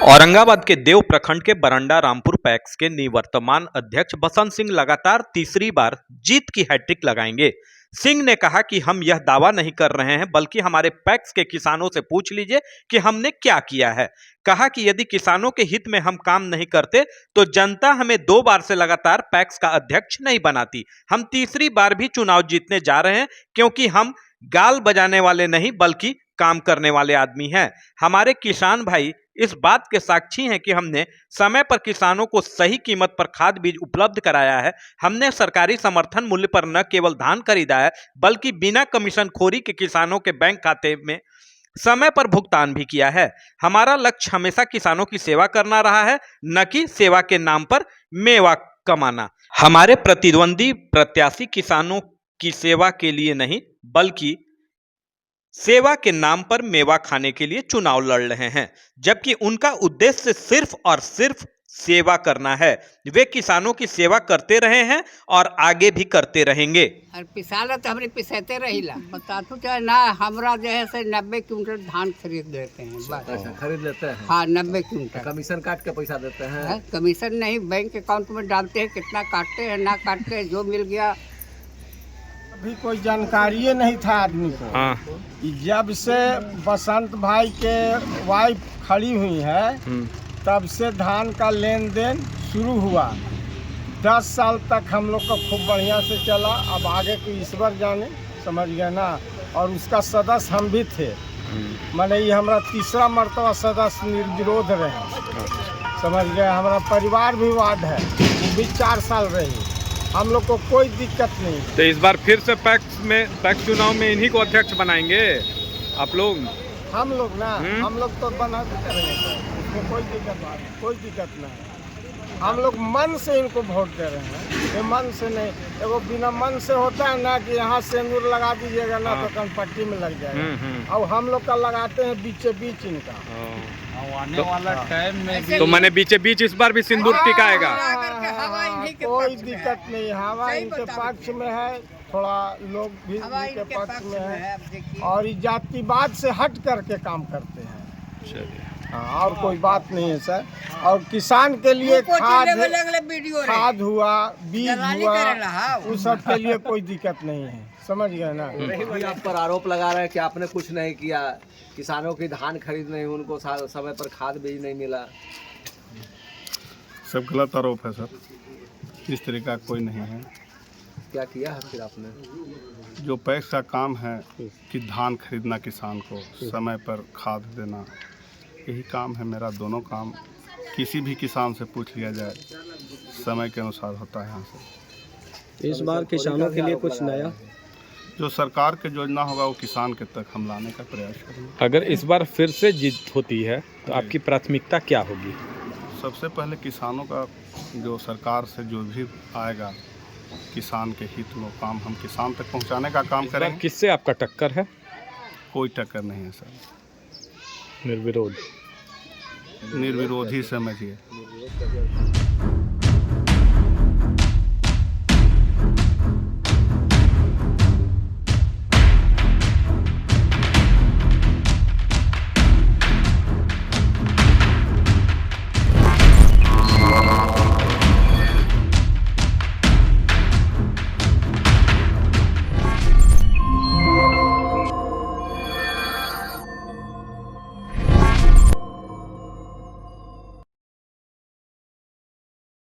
औरंगाबाद के देव प्रखंड के बरंडा रामपुर पैक्स के निवर्तमान अध्यक्ष बसंत सिंह लगातार तीसरी बार जीत की हैट्रिक लगाएंगे। सिंह ने कहा कि हम यह दावा नहीं कर रहे हैं, बल्कि हमारे पैक्स के किसानों से पूछ लीजिए कि हमने क्या किया है। कहा कि यदि किसानों के हित में हम काम नहीं करते तो जनता हमें 2 बार से लगातार पैक्स का अध्यक्ष नहीं बनाती। हम तीसरी बार भी चुनाव जीतने जा रहे हैं, क्योंकि हम गाल बजाने वाले नहीं बल्कि काम करने वाले आदमी हैं। हमारे किसान भाई इस बात के साक्षी हैं कि हमने समय पर किसानों को सही कीमत पर खाद बीज उपलब्ध कराया है। हमने सरकारी समर्थन मूल्य पर न केवल धान खरीदा है, बल्कि बिना कमीशन खोरी के किसानों के बैंक खाते में समय पर भुगतान भी किया है। हमारा लक्ष्य हमेशा किसानों की सेवा करना रहा है, न कि सेवा के नाम पर मेवा कमाना। हमारे प्रतिद्वंदी प्रत्याशी किसानों की सेवा के लिए नहीं, बल्कि सेवा के नाम पर मेवा खाने के लिए चुनाव लड़ रहे हैं, जबकि उनका उद्देश्य सिर्फ और सिर्फ सेवा करना है। वे किसानों की सेवा करते रहे हैं और आगे भी करते रहेंगे। और पिसाला तो हमने पिसाते रहीला बतातू चाहे ना, हमरा जो है से 90 क्विंटल धान खरीद लेते हैं बस। अच्छा, खरीद लेते हैं। हाँ 90 क्विंटल। कमीशन काट के पैसा देते हैं? कमीशन नहीं, बैंक अकाउंट में डालते हैं, कितना काटते हैं ना काटते हैं, जो मिल गया। अभी कोई जानकारी नहीं था आदमी को। हाँ। जब से बसंत भाई के वाइफ खड़ी हुई है तब से धान का लेन देन शुरू हुआ। 10 साल तक हम लोग का खूब बढ़िया से चला। अब आगे को ईश्वर जाने, समझ गए ना। और उसका सदस्य हम भी थे, माने ये हमारा तीसरा मर्तबा सदस्य निर्विरोध रहे, समझ गए। हमारा परिवार भी वार्ड है, वो भी 4 साल रही, हम लोग को कोई दिक्कत नहीं। तो इस बार फिर से पैक्स चुनाव में इन्हीं को अध्यक्ष बनाएंगे आप लोग? हम लोग ना, हम लोग तो बना करेंगे, इसमें कोई दिक्कत नहीं। हम लोग मन से इनको वोट दे रहे हैं, ये मन से नहीं। एगो बिना मन से होता है ना कि यहाँ सिंदूर लगा दीजिएगा ना तो कनपट्टी में लग जाएगा। और हम लोग का लगाते हैं बीचे बीच इनका। आने वाला टाइम में तो मैंने बीचे बीच इस बार भी सिंदूर टिकाएगा? कोई दिक्कत नहीं, हवा इनके पक्ष में है, थोड़ा लोग भी इनके पक्ष में है, और ये जातिवाद से हट करके काम करते हैं। हाँ, और कोई बात नहीं है सर। और किसान के लिए खाद हुआ, बीज हुआ, उस सब के लिए कोई दिक्कत नहीं है, समझ गए ना। आप पर आरोप लगा रहे हैं कि आपने कुछ नहीं किया, किसानों की धान खरीद नहीं, उनको समय पर खाद बीज नहीं मिला। सब गलत आरोप है सर, इस तरह का कोई नहीं है। क्या किया है फिर आपने? जो पैक्स का काम है कि धान खरीदना, किसान को समय पर खाद देना, यही काम है मेरा। दोनों काम किसी भी किसान से पूछ लिया जाए, समय के अनुसार होता है यहाँ से। इस बार किसानों के लिए कुछ नया जो सरकार की योजना होगा वो किसान के तक हम लाने का प्रयास करेंगे। अगर इस बार फिर से जीत होती है तो आपकी प्राथमिकता क्या होगी? सबसे पहले किसानों का जो सरकार से जो भी आएगा, किसान के हित में काम हम किसान तक पहुंचाने का काम करेंगे। किससे आपका टक्कर है? कोई टक्कर नहीं है सर, निर्विरोध निर्विरोध ही समझिए।